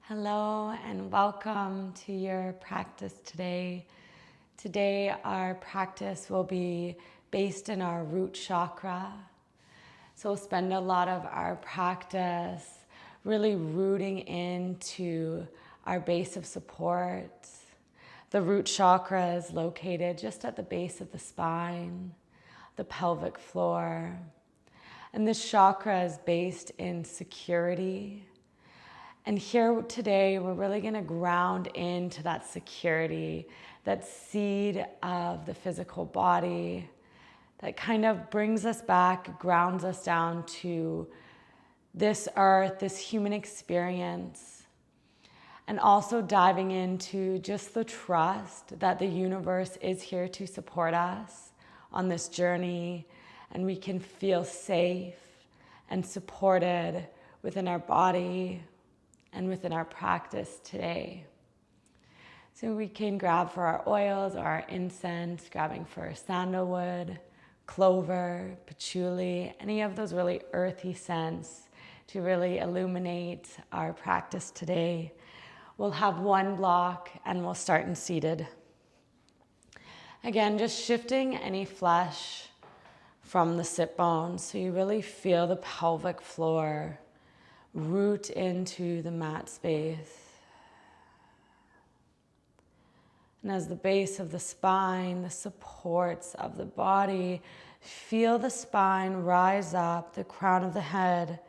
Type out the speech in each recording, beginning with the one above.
Hello and welcome to your practice today. Today our practice will be based in our root chakra. So we'll spend a lot of our practice really rooting into our base of support. The root chakra is located just at the base of the spine, the pelvic floor. And this chakra is based in security. And here today, we're really going to ground into that security, that seed of the physical body that kind of brings us back, grounds us down to this earth, this human experience, and also diving into just the trust that the universe is here to support us on this journey, and we can feel safe and supported within our body and within our practice today. So we can grab for our oils or our incense, grabbing for sandalwood, clover, patchouli, any of those really earthy scents to really illuminate our practice today. We'll have one block and we'll start in seated. Again, just shifting any flesh from the sit bones so you really feel the pelvic floor root into the mat space. And as the base of the spine, the supports of the body, feel the spine rise up, the crown of the head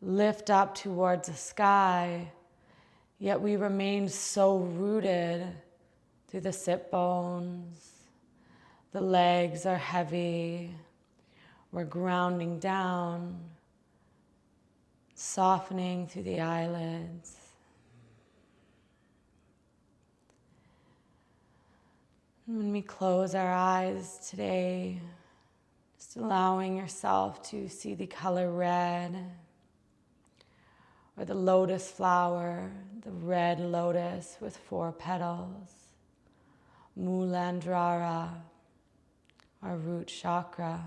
lift up towards the sky, yet we remain so rooted through the sit bones. The legs are heavy. We're grounding down, softening through the eyelids. And when we close our eyes today, just allowing yourself to see the color red, or the lotus flower, the red lotus with 4 petals, Mulandrara, our root chakra.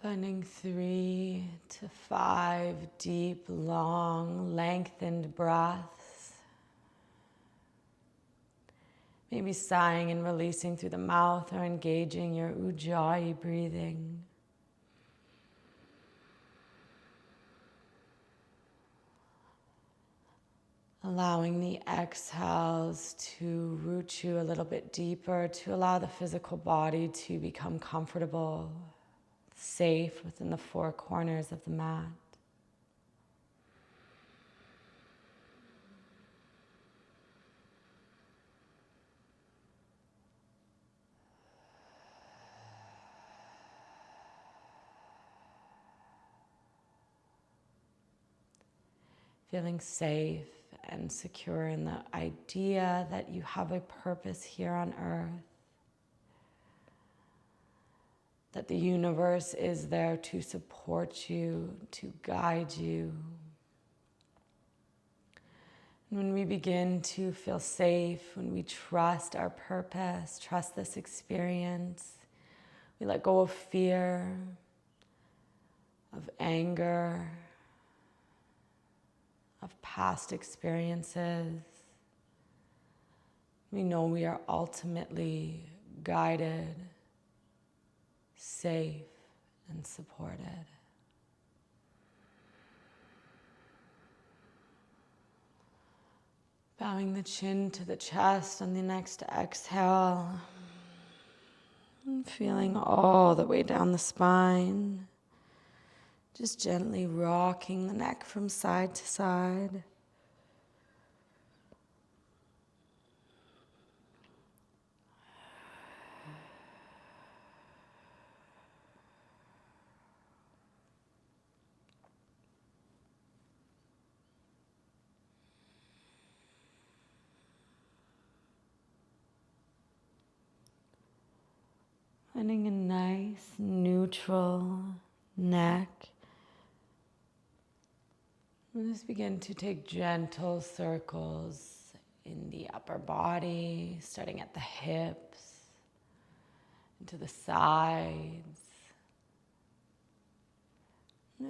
Finding 3 to 5 deep, long, lengthened breaths. Maybe sighing and releasing through the mouth or engaging your ujjayi breathing. Allowing the exhales to root you a little bit deeper, to allow the physical body to become comfortable, safe within the 4 corners of the mat. Feeling safe and secure in the idea that you have a purpose here on earth. That the universe is there to support you, to guide you. And when we begin to feel safe, when we trust our purpose, trust this experience, we let go of fear, of anger, of past experiences. We know we are ultimately guided, safe, and supported. Bowing the chin to the chest on the next exhale. And feeling all the way down the spine. Just gently rocking the neck from side to side. Finding a nice neutral neck. And just begin to take gentle circles in the upper body, starting at the hips, into the sides,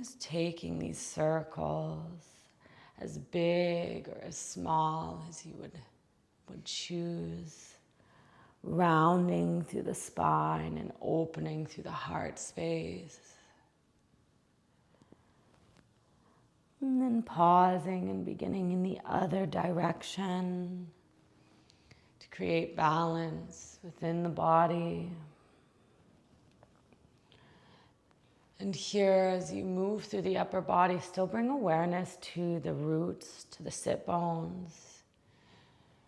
Just taking these circles as big or as small as you would choose, rounding through the spine and opening through the heart space. And then pausing and beginning in the other direction to create balance within the body. And here, as you move through the upper body, still bring awareness to the roots, to the sit bones,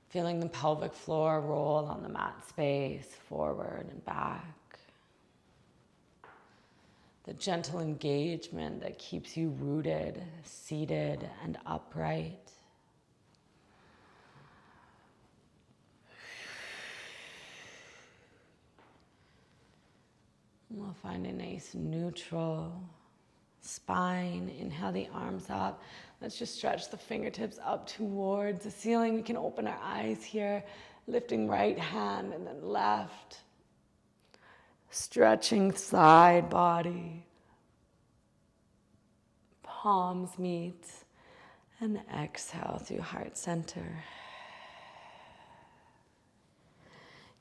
feeling the pelvic floor roll on the mat space, forward and back. The gentle engagement that keeps you rooted, seated, and upright. And we'll find a nice neutral spine. Inhale the arms up. Let's just stretch the fingertips up towards the ceiling. We can open our eyes here, lifting right hand and then left. Stretching side body. Palms meet. And exhale through heart center.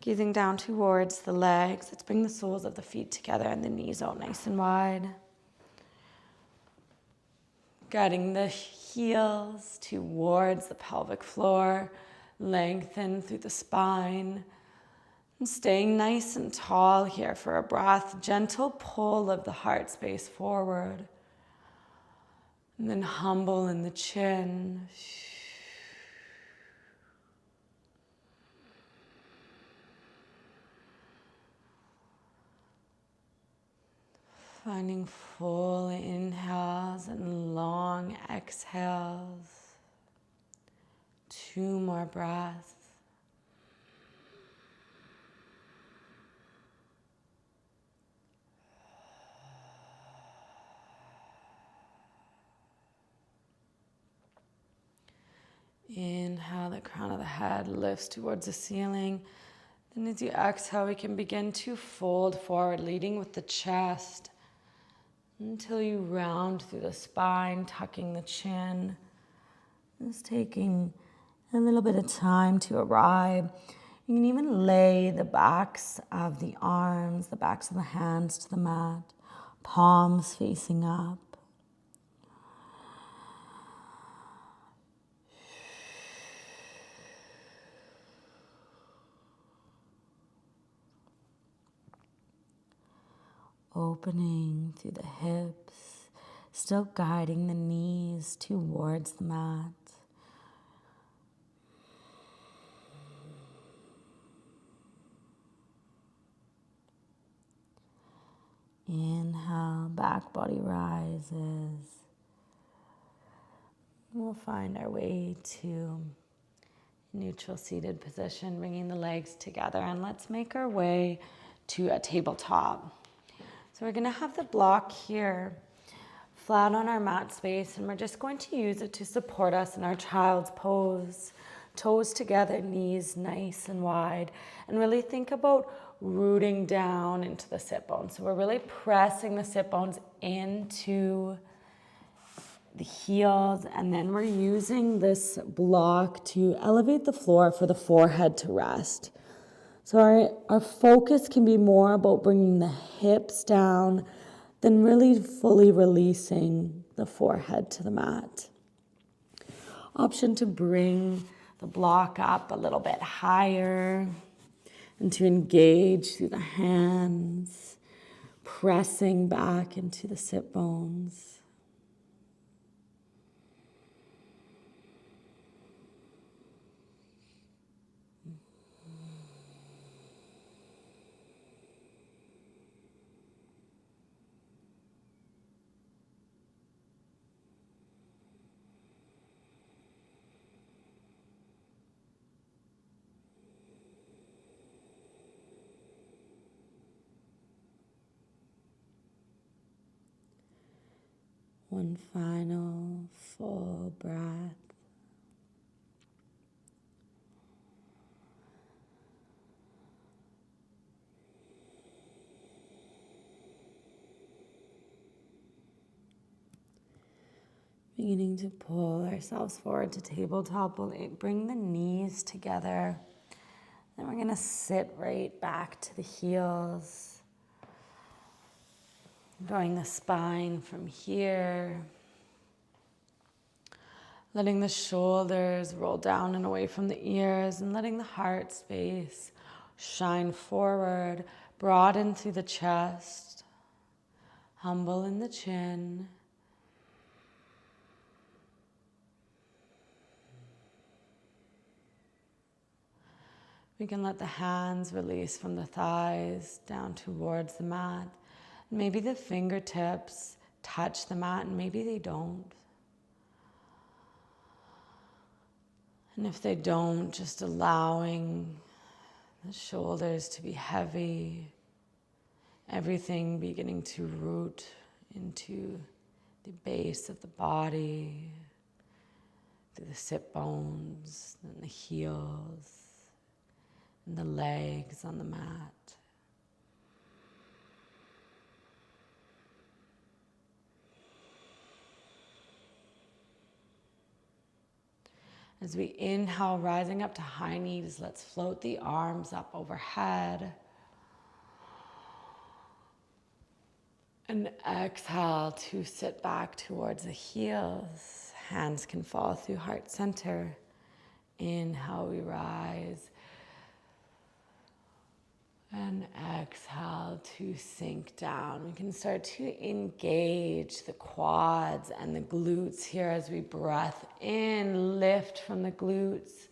Gazing down towards the legs. Let's bring the soles of the feet together and the knees out nice and wide. Guiding the heels towards the pelvic floor. Lengthen through the spine. And staying nice and tall here for a breath. Gentle pull of the heart space forward. And then humble in the chin. Finding full inhales and long exhales. 2 more breaths. Inhale, the crown of the head lifts towards the ceiling. Then as you exhale, we can begin to fold forward, leading with the chest until you round through the spine, tucking the chin. Just taking a little bit of time to arrive. You can even lay the backs of the arms, the backs of the hands to the mat, palms facing up. Opening through the hips, still guiding the knees towards the mat. Inhale, back body rises. We'll find our way to neutral seated position, bringing the legs together, and let's make our way to a tabletop. So we're going to have the block here flat on our mat space, and we're just going to use it to support us in our child's pose. Toes together, knees nice and wide, and really think about rooting down into the sit bones. So we're really pressing the sit bones into the heels, and then we're using this block to elevate the floor for the forehead to rest. So our focus can be more about bringing the hips down than really fully releasing the forehead to the mat. Option to bring the block up a little bit higher and to engage through the hands, pressing back into the sit bones. One final full breath. Beginning to pull ourselves forward to tabletop. We'll bring the knees together. Then we're going to sit right back to the heels. Drawing the spine from here. Letting the shoulders roll down and away from the ears, and letting the heart space shine forward, broaden through the chest, humble in the chin. We can let the hands release from the thighs down towards the mat. Maybe the fingertips touch the mat and maybe they don't. And if they don't, just allowing the shoulders to be heavy, everything beginning to root into the base of the body, through the sit bones, and the heels, and the legs on the mat. As we inhale, rising up to high knees, let's float the arms up overhead. And exhale to sit back towards the heels. Hands can fall through heart center. Inhale, we rise. And exhale to sink down. We can start to engage the quads and the glutes here as we breath in, lift from the glutes.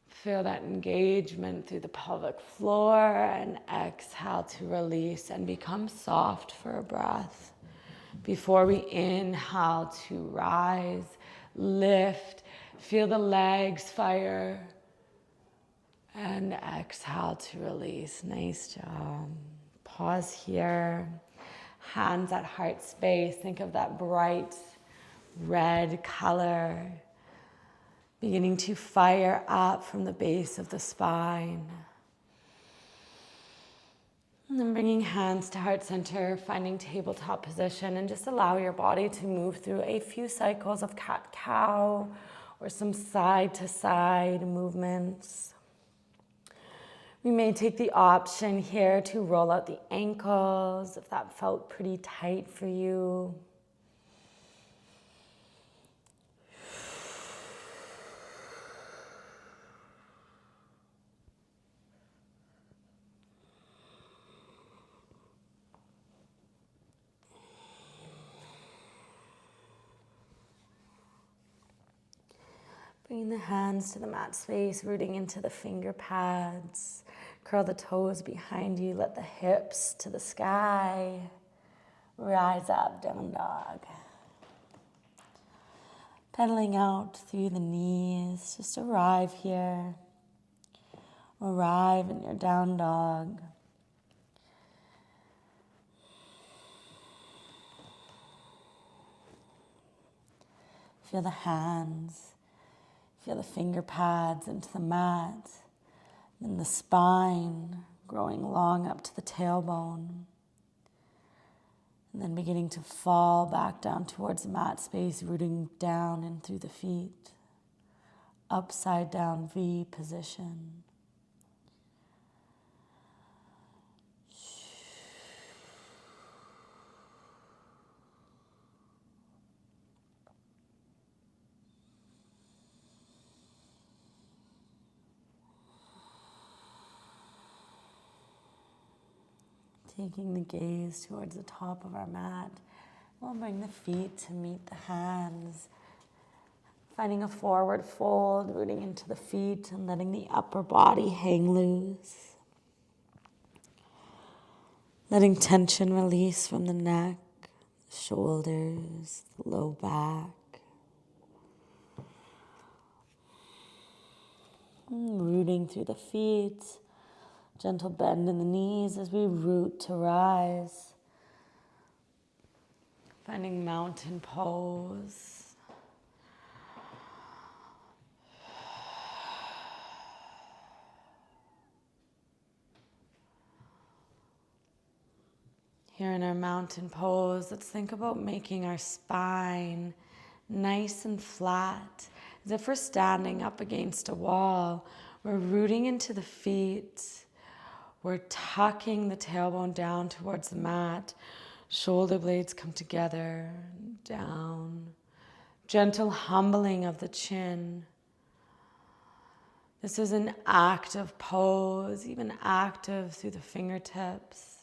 Feel that engagement through the pelvic floor, and exhale to release and become soft for a breath. Before we inhale to rise, lift, feel the legs fire. And exhale to release. Nice job. Pause here. Hands at heart space. Think of that bright red color beginning to fire up from the base of the spine. And then bringing hands to heart center, finding tabletop position, and just allow your body to move through a few cycles of cat-cow or some side-to-side movements. We may take the option here to roll out the ankles if that felt pretty tight for you. Bring the hands to the mat space, rooting into the finger pads. Curl the toes behind you, let the hips to the sky. Rise up, down dog. Pedaling out through the knees, just arrive here. Arrive in your down dog. Feel the hands, feel the finger pads into the mat. Then the spine growing long up to the tailbone. And then beginning to fall back down towards the mat space, rooting down and through the feet. Upside down V position. Taking the gaze towards the top of our mat. We'll bring the feet to meet the hands. Finding a forward fold, rooting into the feet and letting the upper body hang loose. Letting tension release from the neck, the shoulders, the low back. Rooting through the feet. Gentle bend in the knees as we root to rise. Finding mountain pose. Here in our mountain pose, let's think about making our spine nice and flat, as if we're standing up against a wall. We're rooting into the feet. We're tucking the tailbone down towards the mat. Shoulder blades come together, down. Gentle humbling of the chin. This is an active pose, even active through the fingertips.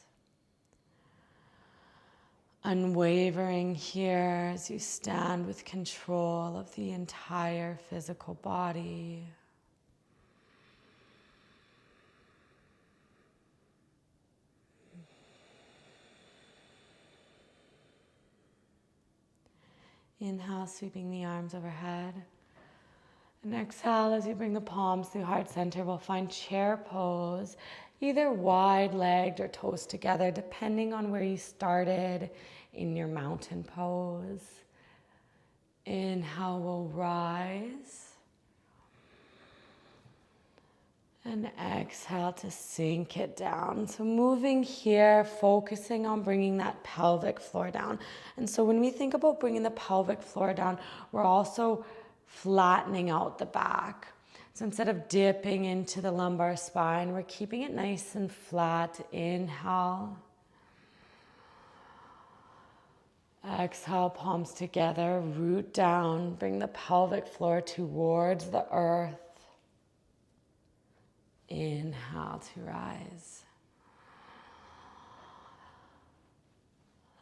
Unwavering here as you stand with control of the entire physical body. Inhale, sweeping the arms overhead. And exhale as you bring the palms through heart center. We'll find chair pose, either wide-legged or toes together, depending on where you started in your mountain pose. Inhale, we'll rise. And exhale to sink it down. So moving here, focusing on bringing that pelvic floor down. And so when we think about bringing the pelvic floor down, we're also flattening out the back. So instead of dipping into the lumbar spine, we're keeping it nice and flat. Inhale. Exhale, palms together, root down, bring the pelvic floor towards the earth. Inhale to rise.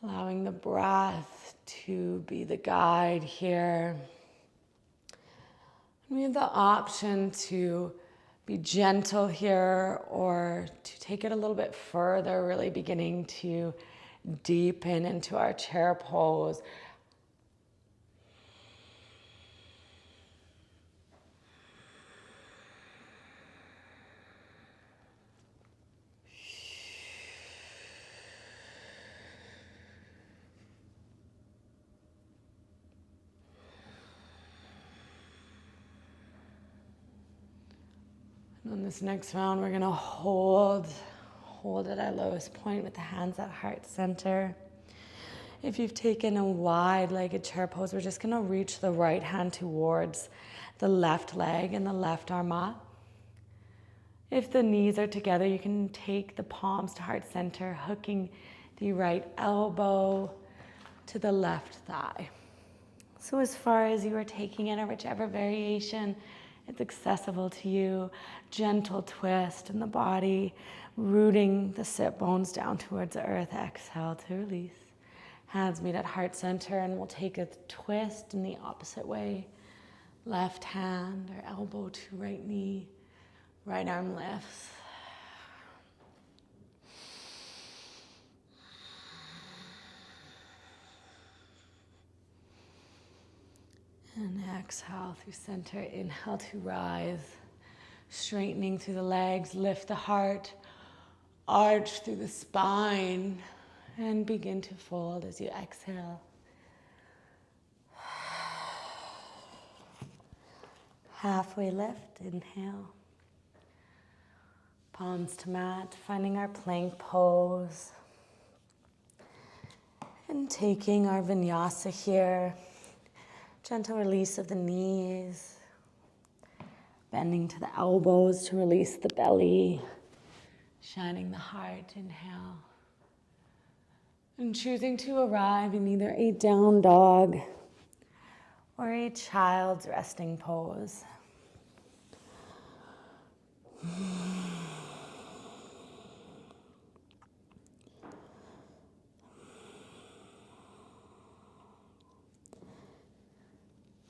Allowing the breath to be the guide here. We have the option to be gentle here or to take it a little bit further, really beginning to deepen into our chair pose. And on this next round, we're gonna hold at our lowest point with the hands at heart center. If you've taken a wide-legged chair pose, we're just gonna reach the right hand towards the left leg and the left arm up. If the knees are together, you can take the palms to heart center, hooking the right elbow to the left thigh. So as far as you are taking it, or whichever variation it's accessible to you, gentle twist in the body, rooting the sit bones down towards the earth. Exhale to release. Hands meet at heart center, and we'll take a twist in the opposite way. Left hand or elbow to right knee, right arm lifts. And exhale through center. Inhale to rise. Straightening through the legs, lift the heart, arch through the spine, and begin to fold as you exhale. Halfway lift, inhale. Palms to mat, finding our plank pose. And taking our vinyasa here. Gentle release of the knees. Bending to the elbows to release the belly. Shining the heart, inhale. And choosing to arrive in either a down dog or a child's resting pose.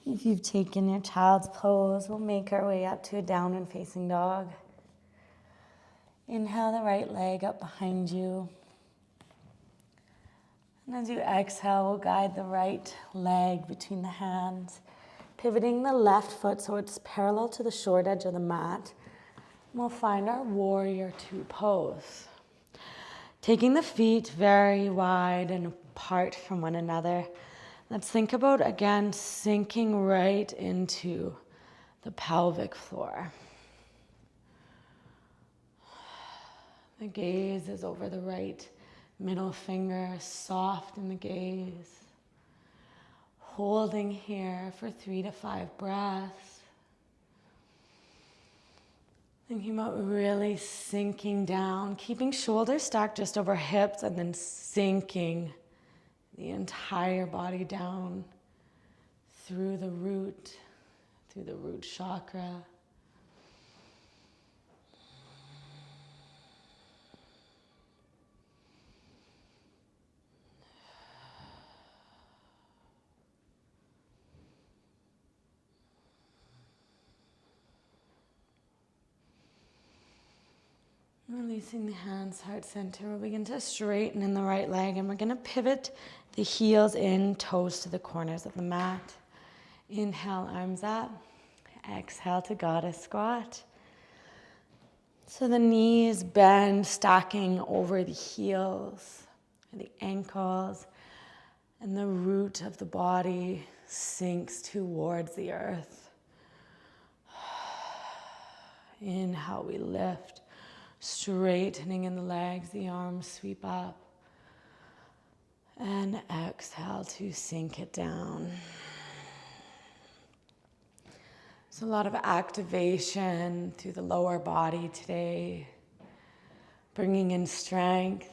If you've taken your child's pose, we'll make our way up to a downward facing dog. Inhale the right leg up behind you. And as you exhale, we'll guide the right leg between the hands, pivoting the left foot so it's parallel to the short edge of the mat. And we'll find our warrior two pose. Taking the feet very wide and apart from one another. Let's think about, again, sinking right into the pelvic floor. The gaze is over the right middle finger, soft in the gaze. Holding here for 3 to 5 breaths. Thinking about really sinking down, keeping shoulders stacked just over hips and then sinking the entire body down through the root chakra. Releasing the hands, heart center. We'll begin to straighten in the right leg, and we're going to pivot the heels in, toes to the corners of the mat. Inhale, arms up. Exhale to goddess squat. So the knees bend, stacking over the heels, the ankles, and the root of the body sinks towards the earth. Inhale, we lift. Straightening in the legs, the arms sweep up. And exhale to sink it down. So a lot of activation through the lower body today. Bringing in strength.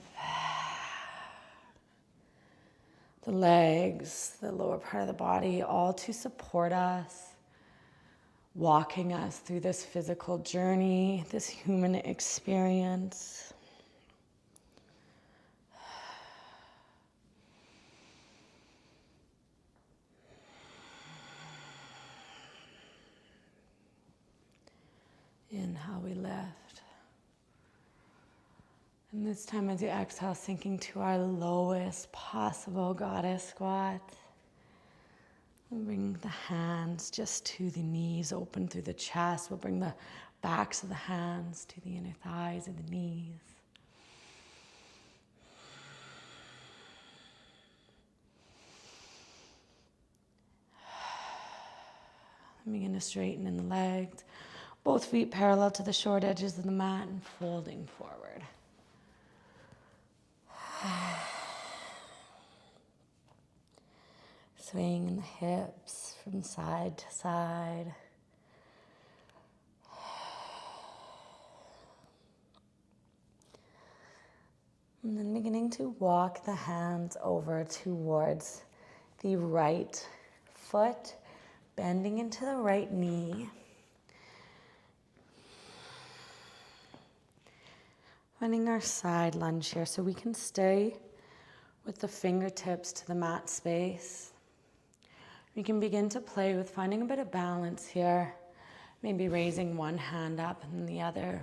The legs, the lower part of the body, all to support us. Walking us through this physical journey, this human experience. Inhale, we lift. And this time as you exhale, sinking to our lowest possible goddess squat. We'll bring the hands just to the knees, open through the chest. We'll bring the backs of the hands to the inner thighs and the knees. And begin to straighten in the legs. Both feet parallel to the short edges of the mat and folding forward. Swaying in the hips from side to side. And then beginning to walk the hands over towards the right foot, bending into the right knee. Finding our side lunge here so we can stay with the fingertips to the mat space. We can begin to play with finding a bit of balance here. Maybe raising one hand up and the other.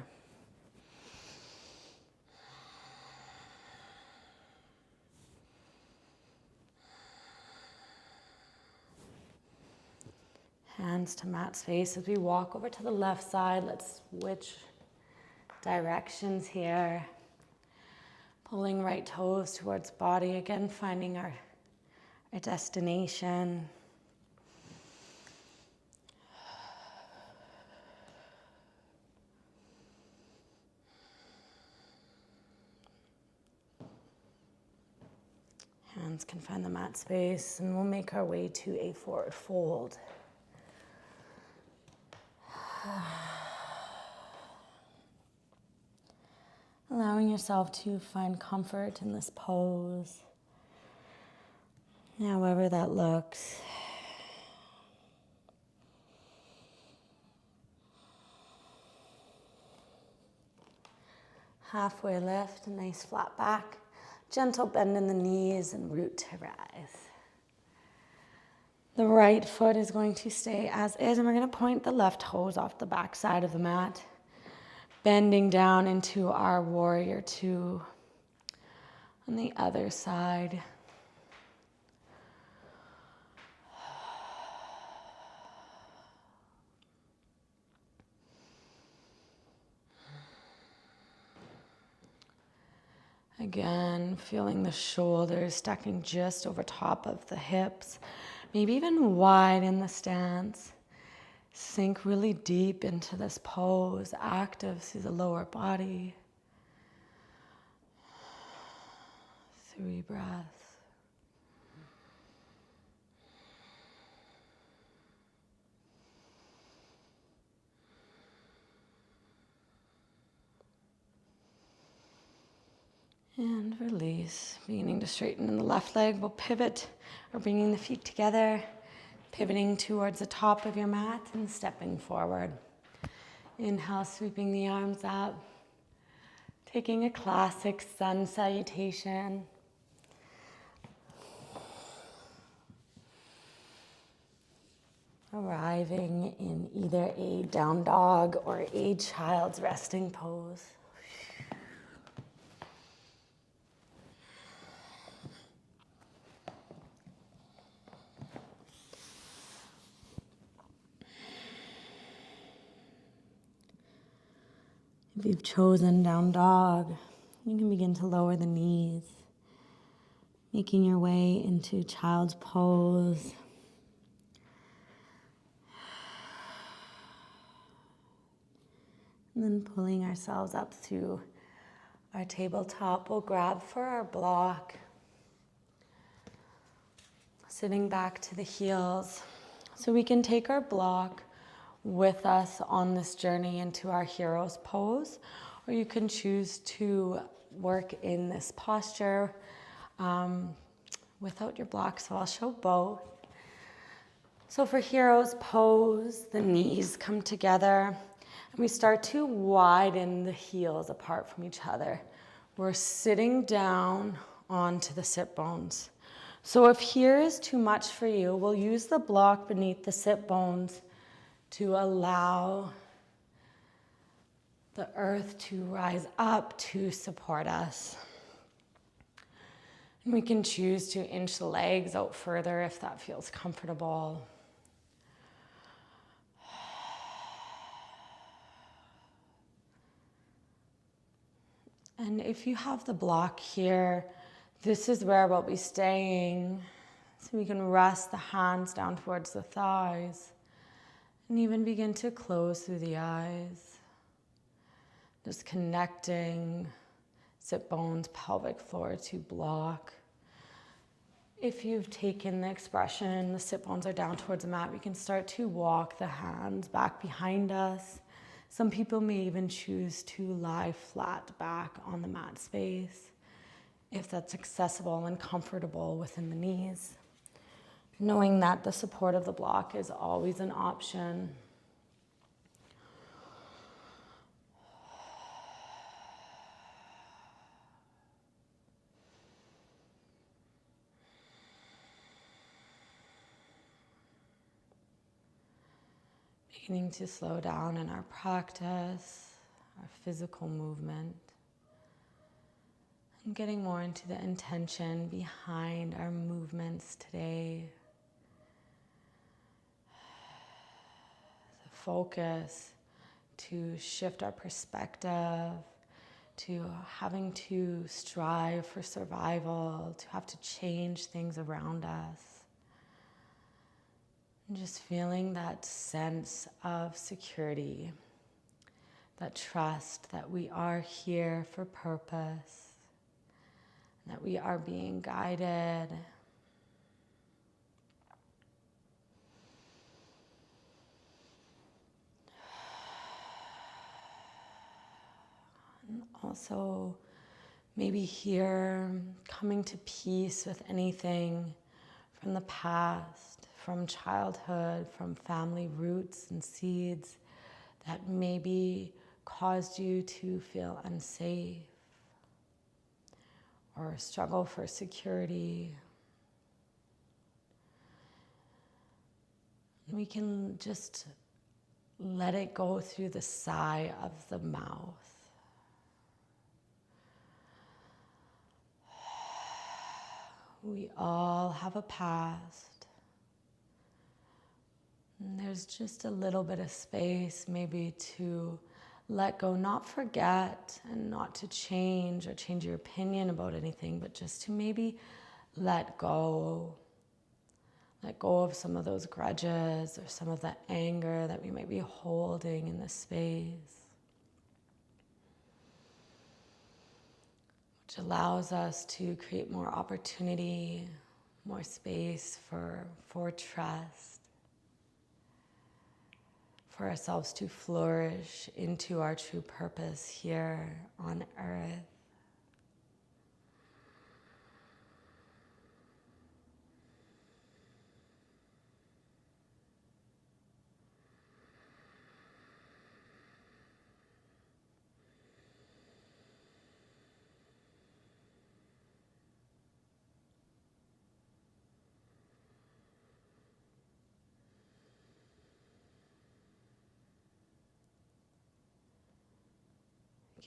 Hands to mat space. As we walk over to the left side, let's switch directions here. Pulling right toes towards body. Again, finding our destination. Hands can find the mat space, and we'll make our way to a forward fold. Allowing yourself to find comfort in this pose, however that looks. Halfway lift, a nice flat back. Gentle bend in the knees and root to rise. The right foot is going to stay as is, and we're going to point the left toes off the back side of the mat. Bending down into our warrior two on the other side. Again, feeling the shoulders stacking just over top of the hips, maybe even wide in the stance. Sink really deep into this pose, active through the lower body. 3 breaths. And release, beginning to straighten in the left leg. We'll pivot, or bringing the feet together, pivoting towards the top of your mat and stepping forward. Inhale, sweeping the arms up, taking a classic sun salutation. Arriving in either a down dog or a child's resting pose. If you've chosen down dog, you can begin to lower the knees, making your way into child's pose. And then pulling ourselves up through our tabletop, we'll grab for our block, sitting back to the heels. So we can take our block with us on this journey into our hero's pose, or you can choose to work in this posture without your block. So I'll show both. So for hero's pose, the knees come together and we start to widen the heels apart from each other. We're sitting down onto the sit bones. So if here is too much for you, we'll use the block beneath the sit bones to allow the earth to rise up to support us. And we can choose to inch the legs out further if that feels comfortable. And if you have the block here, this is where we'll be staying. So we can rest the hands down towards the thighs and even begin to close through the eyes. Just connecting sit bones, pelvic floor to block. If you've taken the expression, the sit bones are down towards the mat, we can start to walk the hands back behind us. Some people may even choose to lie flat back on the mat space if that's accessible and comfortable within the knees. Knowing that the support of the block is always an option. Beginning to slow down in our practice, our physical movement, and getting more into the intention behind our movements today. The focus to shift our perspective, to having to strive for survival, to have to change things around us. And just feeling that sense of security, that trust that we are here for purpose, that we are being guided. And also maybe here coming to peace with anything from the past, from childhood, from family roots and seeds that maybe caused you to feel unsafe or struggle for security. We can just let it go through the sigh of the mouth. We all have a past. And there's just a little bit of space maybe to let go, not forget and not to change or change your opinion about anything, but just to maybe let go. Let go of some of those grudges or some of that anger that we might be holding in this space, which allows us to create more opportunity, more space for trust, for ourselves to flourish into our true purpose here on earth.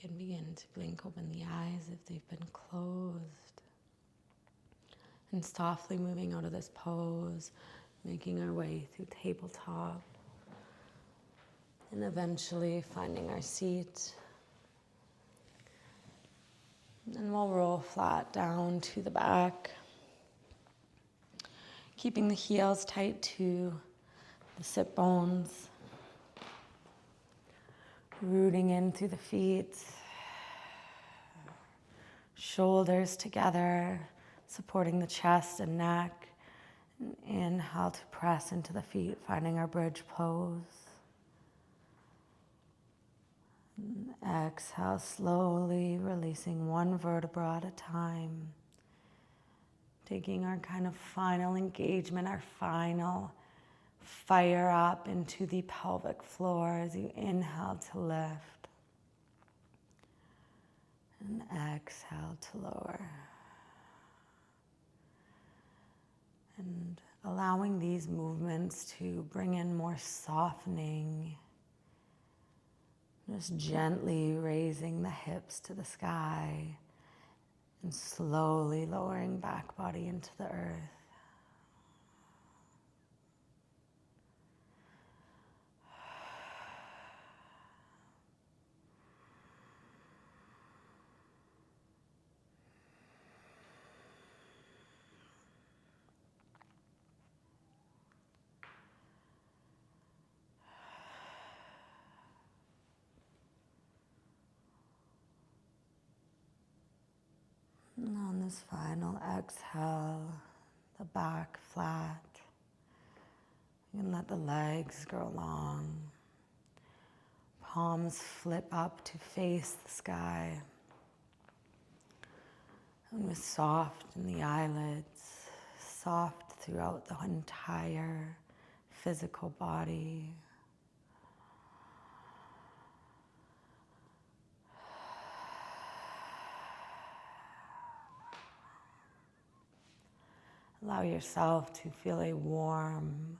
can begin to blink open the eyes if they've been closed. And softly moving out of this pose, making our way through tabletop. And eventually finding our seat. And we'll roll flat down to the back. Keeping the heels tight to the sit bones. Rooting in through the feet. Shoulders together, supporting the chest and neck. And inhale to press into the feet, finding our bridge pose. And exhale, slowly releasing one vertebra at a time. Taking our kind of final engagement, our final fire up into the pelvic floor as you inhale to lift. And exhale to lower. And allowing these movements to bring in more softening. Just gently raising the hips to the sky and slowly lowering back body into the earth. And on this final exhale, the back flat. You can let the legs grow long. Palms flip up to face the sky. And with soft in the eyelids, soft throughout the entire physical body. Allow yourself to feel a warm,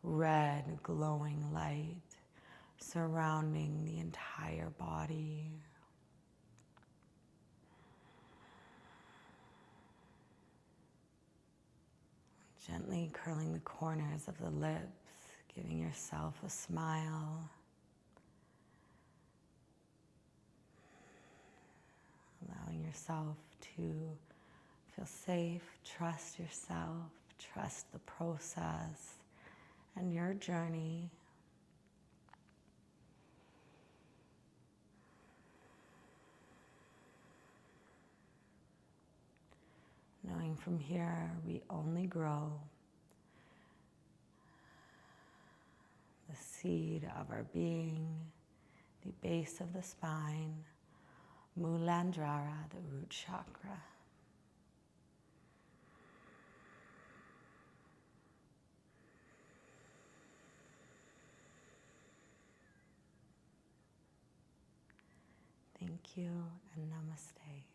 red, glowing light surrounding the entire body. Gently curling the corners of the lips, giving yourself a smile. Allowing yourself to feel safe, trust yourself, trust the process and your journey. Knowing from here we only grow. The seed of our being, the base of the spine, Mulandrara, the root chakra. Thank you and namaste.